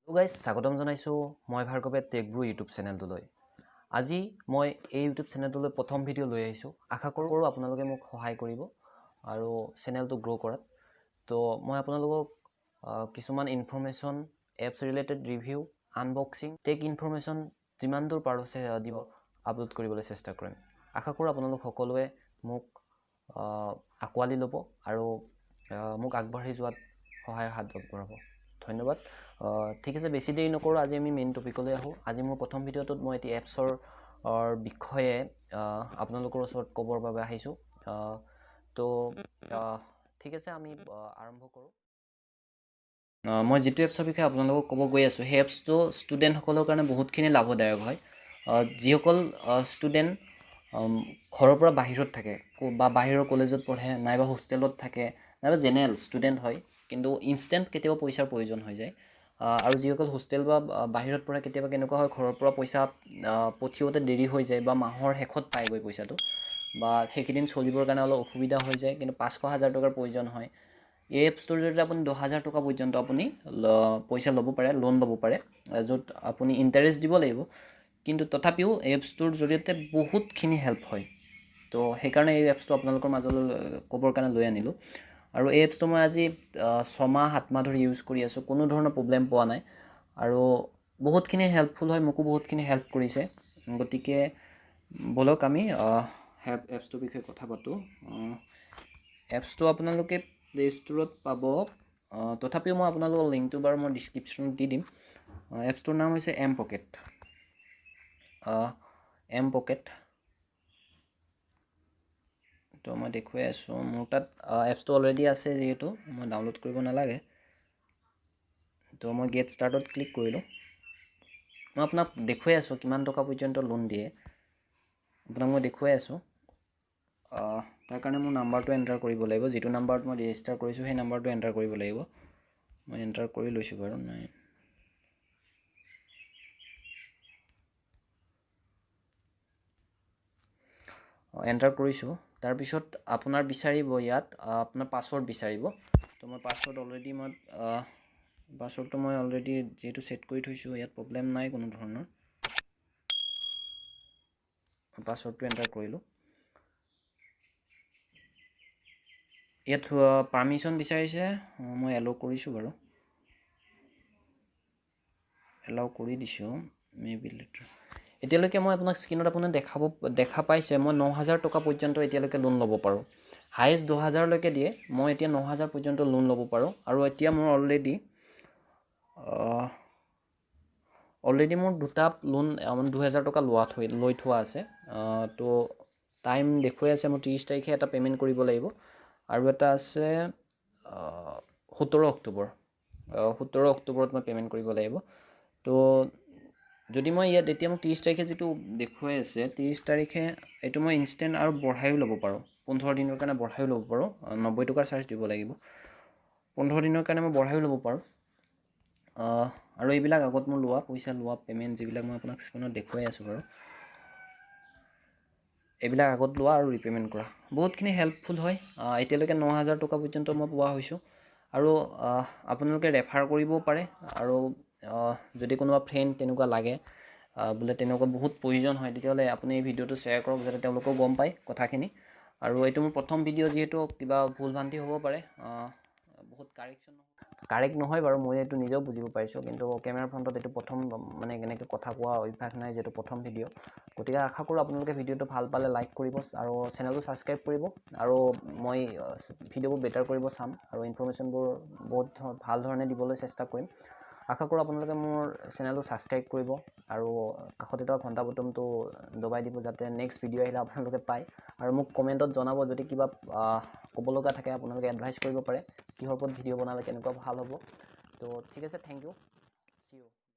তো গাইজ স্বাগতম জনাইছোঁ মই ভাৰ্গৱে টেকব্ৰু ইউটিউব চেনেলটোলৈ। আজি মই এই ইউটিউব চেনেলটোলৈ প্ৰথম ভিডিঅ' লৈ আহিছোঁ। আশা কৰোঁ আপোনালোকে মোক সহায় কৰিব আৰু চেনেলটো গ্ৰ' কৰাত। তো মই আপোনালোকক কিছুমান information, apps related review, unboxing, tech information যিমান দূৰ পাৰোঁ দিব আপলোড কৰিবলৈ চেষ্টা কৰিম। আশা কৰোঁ আপোনালোক সকলোৱে মোক আঁকোৱালি ল'ব আৰু মোক আগবাঢ়ি যোৱাত সহায়ৰ হাত আগবঢ়াব। ধন্যবাদ। ঠিক আছে, বেছি দেৰি নকৰোঁ, আজি আমি মেইন টপিকলৈ আহোঁ। আজি মোৰ প্ৰথম ভিডিঅ'টোত মই এটি এপছৰ বিষয়ে আপোনালোকৰ ওচৰত ক'বৰ বাবে আহিছোঁ। তো ঠিক আছে, আমি আৰম্ভ কৰোঁ। মই যিটো এপছৰ বিষয়ে আপোনালোকক ক'ব গৈ আছোঁ, সেই এপছটো ষ্টুডেণ্টসকলৰ কাৰণে বহুতখিনি লাভদায়ক হয়। যিসকল ষ্টুডেণ্ট ঘৰৰ পৰা বাহিৰত থাকে বা বাহিৰৰ কলেজত পঢ়ে, নাইবা হোষ্টেলত থাকে, নাইবা জেনেৰেল ষ্টুডেণ্ট হয়, কিন্তু ইনষ্টেণ্ট কেতিয়াবা পইচাৰ প্ৰয়োজন হৈ যায়। আৰু যিসকল হোষ্টেল বা বাহিৰত পঢ়ে, কেতিয়াবা কেনেকুৱা হয়, ঘৰৰ পৰা পইচা পঠিয়াওঁতে দেৰি হৈ যায় বা মাহৰ শেষত পায়গৈ পইচাটো, বা সেইকেইদিন চলিবৰ কাৰণে অলপ অসুবিধা হৈ যায়, কিন্তু 500,000 টকাৰ প্ৰয়োজন হয়। এই এপছটোৰ জৰিয়তে আপুনি 10,000 টকা পৰ্যন্ত আপুনি পইচা ল'ব পাৰে, লোন ল'ব পাৰে, য'ত আপুনি ইণ্টাৰেষ্ট দিব লাগিব, কিন্তু তথাপিও এই এপছটোৰ জৰিয়তে বহুতখিনি হেল্প হয়। তো সেইকাৰণে এই এপছটো আপোনালোকৰ মাজলৈ ক'বৰ কাৰণে লৈ আনিলোঁ। আৰু এই এপছটো মই আজি 6-7 মাহ ধৰি ইউজ কৰি আছোঁ, কোনো ধৰণৰ প্ৰব্লেম পোৱা নাই আৰু বহুতখিনি হেল্পফুল হয়, মোকো বহুতখিনি হেল্প কৰিছে। গতিকে ব'লক আমি এপছটোৰ বিষয়ে কথা পাতোঁ। এপছটো আপোনালোকে প্লে ষ্ট'ৰত পাব, তথাপিও মই আপোনালোকৰ লিংকটো বাৰু মই ডিছক্ৰিপশ্যনত দি দিম। এপছটোৰ নাম হৈছে এম পকেট। তো মই দেখুৱাই আছোঁ, মোৰ তাত এপছটো অলৰেডি আছে, যিহেতু মই ডাউনলোড কৰিব নালাগে। তো মই গেট ষ্টাৰ্টত ক্লিক কৰিলোঁ। মই আপোনাক দেখুৱাই আছোঁ কিমান টকা পৰ্যন্ত লোন দিয়ে, আপোনাক মই দেখুৱাই আছোঁ। তাৰ কাৰণে মোৰ নাম্বাৰটো এণ্টাৰ কৰিব লাগিব, যিটো নাম্বাৰত মই ৰেজিষ্টাৰ কৰিছোঁ সেই নাম্বাৰটো এণ্টাৰ কৰিব লাগিব। মই এণ্টাৰ কৰি লৈছোঁ বাৰু। এণ্টাৰ কৰিছোঁ। তাৰপিছত আপোনাৰ বিচাৰিব ইয়াত আপোনাৰ পাছৱৰ্ড বিচাৰিব। তো মই পাছৱৰ্ডটো মই অলৰেডি যিহেতু ছেট কৰি থৈছোঁ, ইয়াত প্ৰব্লেম নাই কোনো ধৰণৰ। পাছৱৰ্ডটো এণ্টাৰ কৰিলোঁ। ইয়াত পাৰ্মিশ্যন বিচাৰিছে, মই এলাউ কৰিছোঁ বাৰু, এলাউ কৰি দিছোঁ। এতিয়ালৈকে মই আপোনাক স্ক্ৰীণত দেখা পাইছে, মই 9,000 টকা পৰ্যন্ত এতিয়ালৈকে লোন ল'ব পাৰোঁ। হায়েষ্ট 10,000লৈকে দিয়ে, মই এতিয়া 9,000 পৰ্যন্ত লোন ল'ব পাৰোঁ। আৰু এতিয়া মোৰ অলৰেডি মোৰ দুটা লোন 2,000 টকা লৈ থোৱা আছে। তো টাইম দেখুৱাই আছে, মই 30 তাৰিখে এটা পে'মেণ্ট কৰিব লাগিব, আৰু এটা আছে 17 অক্টোবৰ। 17 অক্টোবৰত মই পে'মেণ্ট কৰিব লাগিব। তো যদি মই ইয়াত এতিয়া মোক 30 তাৰিখে যিটো দেখুৱাই আছে, 30 তাৰিখে এইটো মই ইনষ্টেণ্ট আৰু বঢ়াইও ল'ব পাৰোঁ, 15 দিনৰ কাৰণে বঢ়াইও ল'ব পাৰোঁ। 90 টকাৰ চাৰ্জ দিব লাগিব। 15 দিনৰ কাৰণে মই বঢ়াইও ল'ব পাৰোঁ। আৰু এইবিলাক আগত মোৰ পইচা লোৱা পে'মেণ্ট যিবিলাক মই আপোনাক স্ক্ৰীণত দেখুৱাই আছোঁ বাৰু, এইবিলাক আগত লোৱা আৰু ৰিপে'মেণ্ট কৰা বহুতখিনি হেল্পফুল হয়। এতিয়ালৈকে 9,000 টকা পৰ্যন্ত মই পোৱা হৈছোঁ। আৰু আপোনালোকে ৰেফাৰ কৰিবও পাৰে। আৰু যদি কোনোবা ফ্ৰেণ্ড তেনেকুৱা লাগে, বোলে তেনেকুৱা বহুত প্ৰয়োজন হয়, তেতিয়াহ'লে আপুনি এই ভিডিঅ'টো শ্বেয়াৰ কৰক, যাতে তেওঁলোকেও গম পায় কথাখিনি। আৰু এইটো মোৰ প্ৰথম ভিডিঅ', যিহেতু কিবা ভুল ভ্ৰান্তি হ'ব পাৰে, বহুত কাৰেক্ট নহয় বাৰু, মই এইটো নিজেও বুজিব পাৰিছোঁ, কিন্তু কেমেৰা ফ্ৰণ্টত এইটো প্ৰথম মানে এনেকৈ কথা কোৱা অভ্যাস নাই, যিহেতু প্ৰথম ভিডিঅ'। গতিকে আশা কৰোঁ আপোনালোকে ভিডিঅ'টো ভাল পালে লাইক কৰিব আৰু চেনেলটো ছাবস্ক্ৰাইব কৰিব, আৰু মই ভিডিঅ'বোৰ বেটাৰ কৰিব চাম আৰু ইনফৰমেশ্যনবোৰ বহুত ভাল ধৰণে দিবলৈ চেষ্টা কৰিম। আশা কৰোঁ আপোনালোকে মোৰ চেনেলটো ছাবস্ক্ৰাইব কৰিব আৰু কাষতে থকা ঘণ্টা বটনটো দবাই দিব, যাতে নেক্সট ভিডিঅ' আহিলে আপোনালোকে পায়। আৰু মোক কমেণ্টত জনাব, যদি কিবা ক'ব লগা থাকে আপোনালোকে এডভাইচ কৰিব পাৰে, কিহৰ ওপৰত ভিডিঅ' বনালে কেনেকুৱা ভাল হ'ব। তো ঠিক আছে, থেংক ইউ।